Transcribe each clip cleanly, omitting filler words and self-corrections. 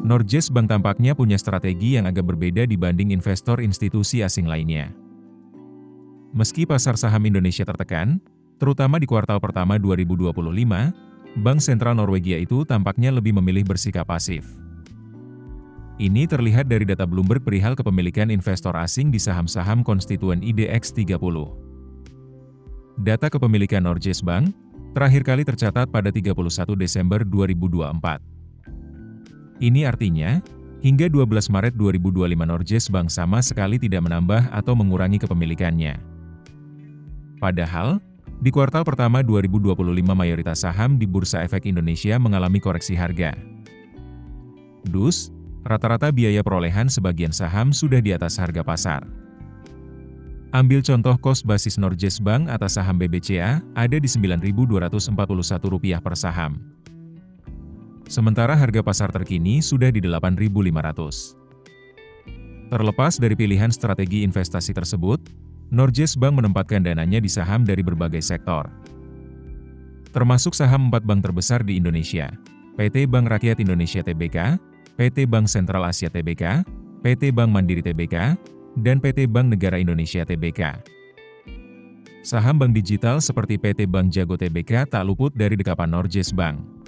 Norges Bank tampaknya punya strategi yang agak berbeda dibanding investor institusi asing lainnya. Meski pasar saham Indonesia tertekan, terutama di kuartal pertama 2025, Bank Sentral Norwegia itu tampaknya lebih memilih bersikap pasif. Ini terlihat dari data Bloomberg perihal kepemilikan investor asing di saham-saham konstituen IDX 30. Data kepemilikan Norges Bank terakhir kali tercatat pada 31 Desember 2024. Ini artinya, hingga 12 Maret 2025 Norges Bank sama sekali tidak menambah atau mengurangi kepemilikannya. Padahal, di kuartal pertama 2025 mayoritas saham di Bursa Efek Indonesia mengalami koreksi harga. Dus, rata-rata biaya perolehan sebagian saham sudah di atas harga pasar. Ambil contoh kos basis Norges Bank atas saham BBCA ada di Rp9.241 per saham. Sementara harga pasar terkini sudah di Rp8.500. Terlepas dari pilihan strategi investasi tersebut, Norges Bank menempatkan dananya di saham dari berbagai sektor. Termasuk saham 4 bank terbesar di Indonesia, PT Bank Rakyat Indonesia Tbk, PT Bank Sentral Asia Tbk, PT Bank Mandiri Tbk, dan PT Bank Negara Indonesia Tbk. Saham bank digital seperti PT Bank Jago Tbk tak luput dari dekapan Norges Bank.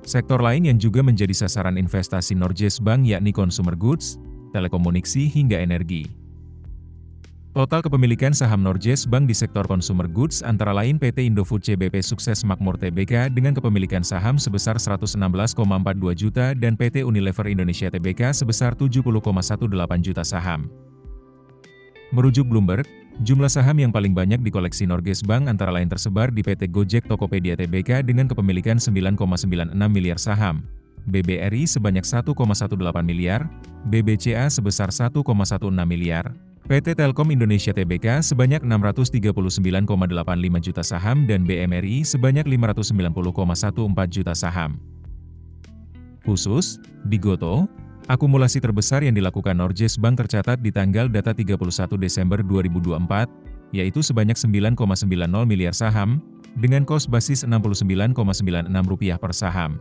Sektor lain yang juga menjadi sasaran investasi Norges Bank yakni consumer goods, telekomunikasi hingga energi. Total kepemilikan saham Norges Bank di sektor consumer goods antara lain PT Indofood CBP Sukses Makmur Tbk dengan kepemilikan saham sebesar 116,42 juta dan PT Unilever Indonesia Tbk sebesar 70,18 juta saham. Merujuk Bloomberg, jumlah saham yang paling banyak dikoleksi Norges Bank antara lain tersebar di PT Gojek Tokopedia Tbk dengan kepemilikan 9,96 miliar saham, BBRI sebanyak 1,18 miliar, BBCA sebesar 1,16 miliar, PT Telkom Indonesia Tbk sebanyak 639,85 juta saham dan BMRI sebanyak 590,14 juta saham. Khusus, di Gotoh, akumulasi terbesar yang dilakukan Norges Bank tercatat di tanggal data 31 Desember 2024, yaitu sebanyak 9,90 miliar saham, dengan kos basis Rp69,96 per saham.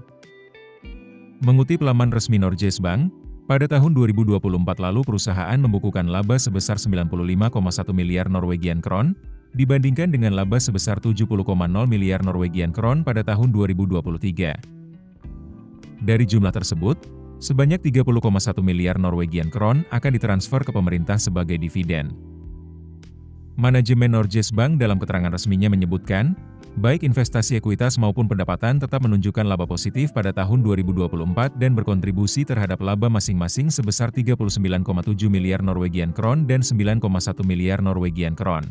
Mengutip laman resmi Norges Bank, pada tahun 2024 lalu perusahaan membukukan laba sebesar 95,1 miliar Norwegian Kron, dibandingkan dengan laba sebesar 70,0 miliar Norwegian Kron pada tahun 2023. Dari jumlah tersebut, sebanyak 30,1 miliar Norwegian Kron akan ditransfer ke pemerintah sebagai dividen. Manajemen Norges Bank dalam keterangan resminya menyebutkan, baik investasi ekuitas maupun pendapatan tetap menunjukkan laba positif pada tahun 2024 dan berkontribusi terhadap laba masing-masing sebesar 39,7 miliar Norwegian Kron dan 9,1 miliar Norwegian Kron.